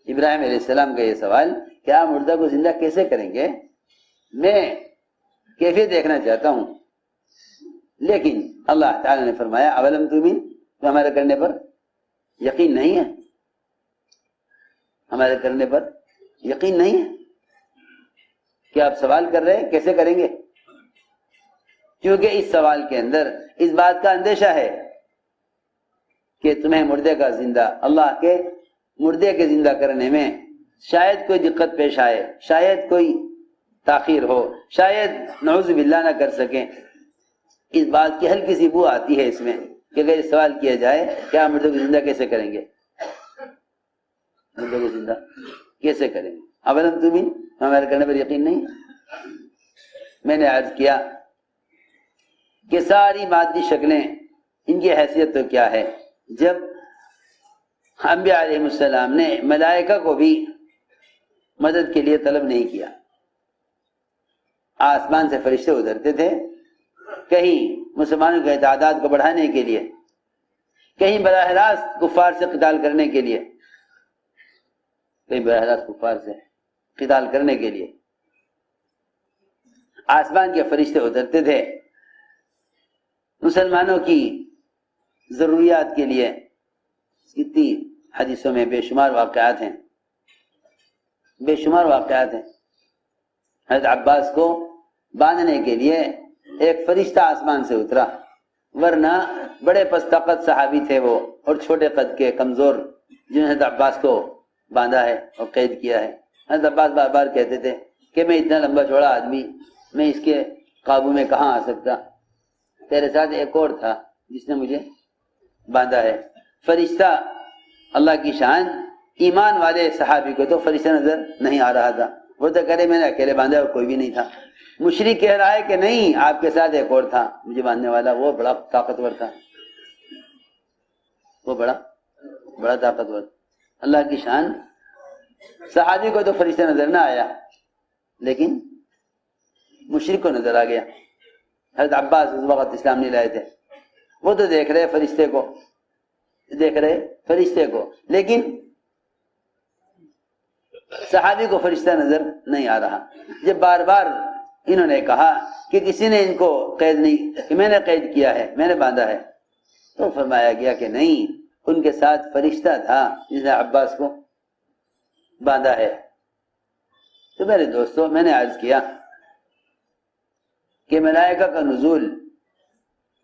ابراہیم علیہ السلام کا یہ سوال کہ آپ مردہ کو زندہ کیسے کریں گے، میں کیفیت دیکھنا چاہتا ہوں، لیکن اللہ تعالیٰ نے فرمایا اولم تؤمن، تو ہمارے کرنے پر یقین نہیں ہے، ہمارے کرنے پر یقین نہیں ہے کہ آپ سوال کر رہے ہیں کیسے کریں گے، کیونکہ اس سوال کے اندر اس بات کا اندیشہ ہے کہ تمہیں مردے کا زندہ، اللہ کے مردے کے زندہ کرنے میں شاید کوئی دقت پیش آئے، شاید کوئی تاخیر ہو، شاید نعوذ باللہ نہ کر سکیں، اس بات کی ہلکی سی بو آتی ہے اس میں کہ اگر سوال کیا جائے کہ آپ مردے کو زندہ کیسے کریں گے، مردے کو زندہ کیسے کریں گے، اولم تؤمن، ہمارے کرنے پر یقین نہیں۔ میں نے عرض کیا کہ ساری مادی شکلیں ان کی حیثیت تو کیا ہے، جب انبیاء علیہ السلام نے ملائکہ کو بھی مدد کے لیے طلب نہیں کیا، آسمان سے فرشتے اترتے تھے، کہیں مسلمانوں کے تعداد کو بڑھانے کے لیے، کہیں براہ راست کفار سے قتال کرنے کے لیے، کہیں براہ راست کفار سے قتال کرنے کے لیے آسمان کے فرشتے اترتے تھے، مسلمانوں کی ضروریات کے لیے۔ اتنی حدیثوں میں بے شمار واقعات ہیں، بے شمار واقعات ہیں۔ حضرت عباس کو باندھنے کے لیے ایک فرشتہ آسمان سے اترا، ورنہ بڑے پست طاقت صحابی تھے وہ، اور چھوٹے قد کے کمزور، جنہوں نے حضرت عباس کو باندھا ہے اور قید کیا ہے۔ حضرت عباس بار بار کہتے تھے کہ میں اتنا لمبا چوڑا آدمی، میں اس کے قابو میں کہاں آ سکتا، تیرے ساتھ ایک اور تھا جس نے مجھے باندھا ہے۔ فرشتہ، اللہ کی شان، ایمان والے صحابی کو تو فرشتہ نظر نہیں آ رہا تھا، وہ تو کہہ رہے میں نے اکیلے باندھا اور کوئی بھی نہیں تھا۔ مشرک کہہ رہا ہے کہ نہیں، آپ کے ساتھ ایک اور تھا مجھے باندھنے والا، وہ بڑا طاقتور تھا، وہ بڑا طاقتور۔ اللہ کی شان، صحابی کو تو فرشتہ نظر نہ آیا لیکن مشرک کو نظر آ گیا۔ حضرت عباس اس وقت اسلام نہیں لائے تھے، وہ تو دیکھ رہے فرشتے کو، لیکن صحابی کو فرشتہ نظر نہیں آ رہا۔ جب بار بار انہوں نے کہا کہ کسی نے ان کو قید نہیں، کہ میں نے قید کیا ہے، میں نے باندھا ہے، تو فرمایا گیا کہ نہیں، ان کے ساتھ فرشتہ تھا جس نے عباس کو باندھا ہے۔ تو میرے دوستو، میں نے عرض کیا کہ ملائکہ کا نزول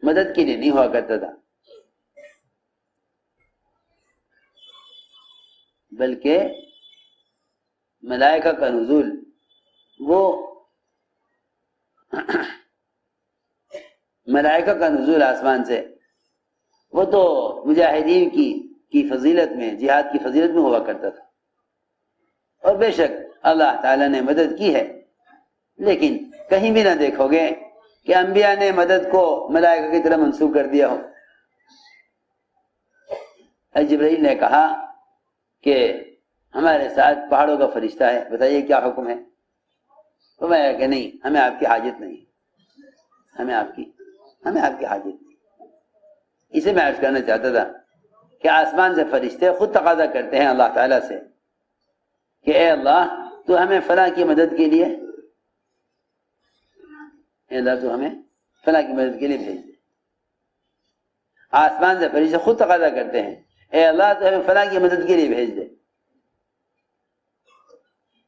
مدد کے لیے نہیں ہوا کرتا تھا، بلکہ ملائکہ کا نزول ملائکہ کا نزول آسمان سے وہ تو مجاہدین کی فضیلت میں، جہاد کی فضیلت میں ہوا کرتا تھا، اور بے شک اللہ تعالیٰ نے مدد کی ہے، لیکن کہیں بھی نہ دیکھو گے کہ انبیاء نے مدد کو ملائکہ کی طرح منسوب کر دیا ہو۔ جبرائیل نے کہا کہ ہمارے ساتھ پہاڑوں کا فرشتہ ہے، بتائیے کیا حکم ہے؟ تو میں کہ نہیں، ہمیں آپ کی حاجت نہیں، ہمیں آپ کی حاجت نہیں۔ اسے میں عرض کرنا چاہتا تھا کہ آسمان سے فرشتے خود تقاضا کرتے ہیں اللہ تعالیٰ سے کہ اے اللہ تو ہمیں فلاں کی مدد کے لیے، اے اللہ تو ہمیں فلاں کی مدد کے لیے بھیج دے۔ آسمان سے فرشتے خود تقاضا کرتے ہیں اے اللہ تو ہمیں فلاں کی مدد کے لیے بھیج دے۔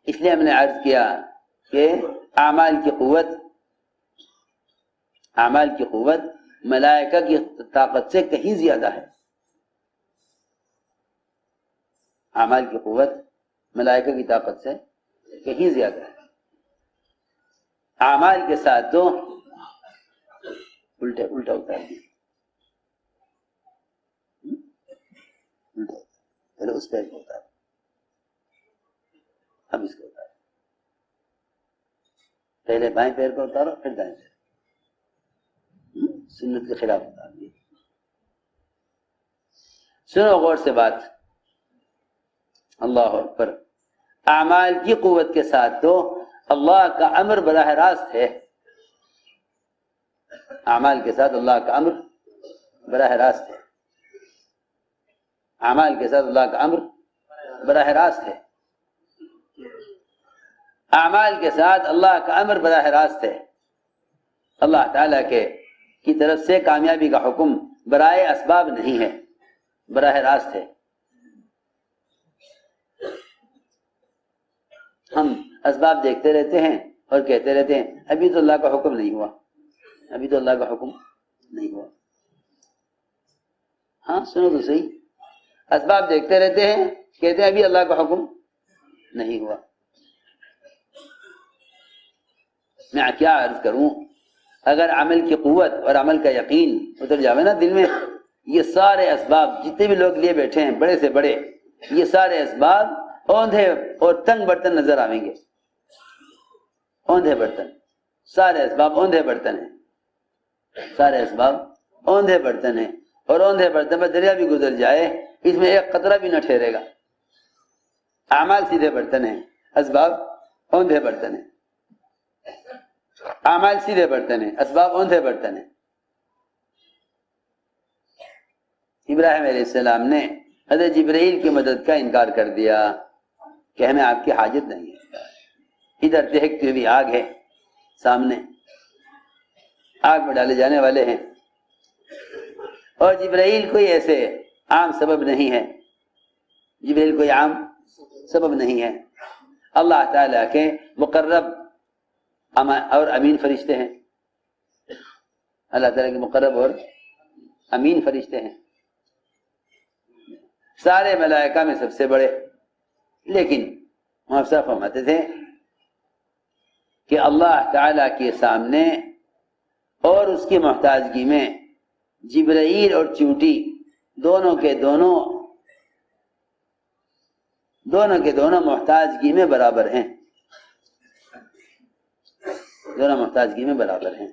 اس لیے ہم نے عرض کیا کہ اعمال کی قوت ملائکہ کی طاقت سے کہیں زیادہ ہے۔ اعمال کی قوت ملائکہ کی طاقت سے کہیں زیادہ ہے۔ اعمال کے ساتھ تو الٹا ہوتا ہے، پہلے اس پیر کو ہوتا ہے، اب اس کو اتارو، پہلے بائیں پیر کو اتارو پھر دائیں پیر، سنت کے خلاف اتار دیا۔ سنو غور سے بات، اللہ اکبر۔ اعمال کی قوت کے ساتھ تو اللہ کا امر براہ راست ہے، اعمال کے ساتھ اللہ کا امر براہ راست ہے، اعمال کے ساتھ اللہ کا امر براہ راست ہے، اعمال کے ساتھ اللہ کا امر براہ راست ہے، اللہ تعالیٰ کی طرف سے کامیابی کا حکم برائے اسباب نہیں ہے، براہ راست ہے۔ ہم اسباب دیکھتے رہتے ہیں اور کہتے رہتے ہیں ابھی تو اللہ کا حکم نہیں ہوا، ابھی تو اللہ کا حکم نہیں ہوا۔ ہاں سنو تو صحیح، اسباب دیکھتے رہتے ہیں، کہتے ہیں ابھی اللہ کا حکم نہیں ہوا۔ میں کیا عرض کروں، اگر عمل کی قوت اور عمل کا یقین اتر جاوے نا دل میں، یہ سارے اسباب جتنے بھی لوگ لیے بیٹھے ہیں بڑے سے بڑے، یہ سارے اسباب اوندھے اور تنگ برتن نظر آئیں گے، اوندھے برتن، سارے اسباب اوندھے برتن ہیں، سارے اسباب اوندھے برتن ہیں، اور اوندھے برتن میں دریا بھی گزر جائے اس میں ایک قطرہ بھی نہ ٹھہرے گا۔ اعمال سیدھے برتن ہیں، اسباب اوندھے برتن ہیں، اعمال سیدھے برتن ہیں، اسباب اوندھے برتن ہیں۔ ابراہیم علیہ السلام نے حضرت جبرائیل کی مدد کا انکار کر دیا کہ ہمیں آپ کی حاجت نہیں ہے، ادھر دیکھتے ہوئے آگ ہے سامنے، آگ میں ڈالے جانے والے ہیں، اور جبرائیل کوئی ایسے عام سبب نہیں ہے، جبرائیل کوئی عام سبب نہیں ہے، اللہ تعالیٰ کے مقرب اور امین فرشتے ہیں، اللہ تعالیٰ کے مقرب اور امین فرشتے ہیں، سارے ملائکہ میں سب سے بڑے۔ لیکن محفظہ فرماتے تھے کہ اللہ تعالیٰ کے سامنے اور اس کی محتاجگی میں جبرائیل اور چونٹی دونوں کے دونوں محتاجگی میں برابر ہیں، دونوں محتاجگی میں برابر ہیں۔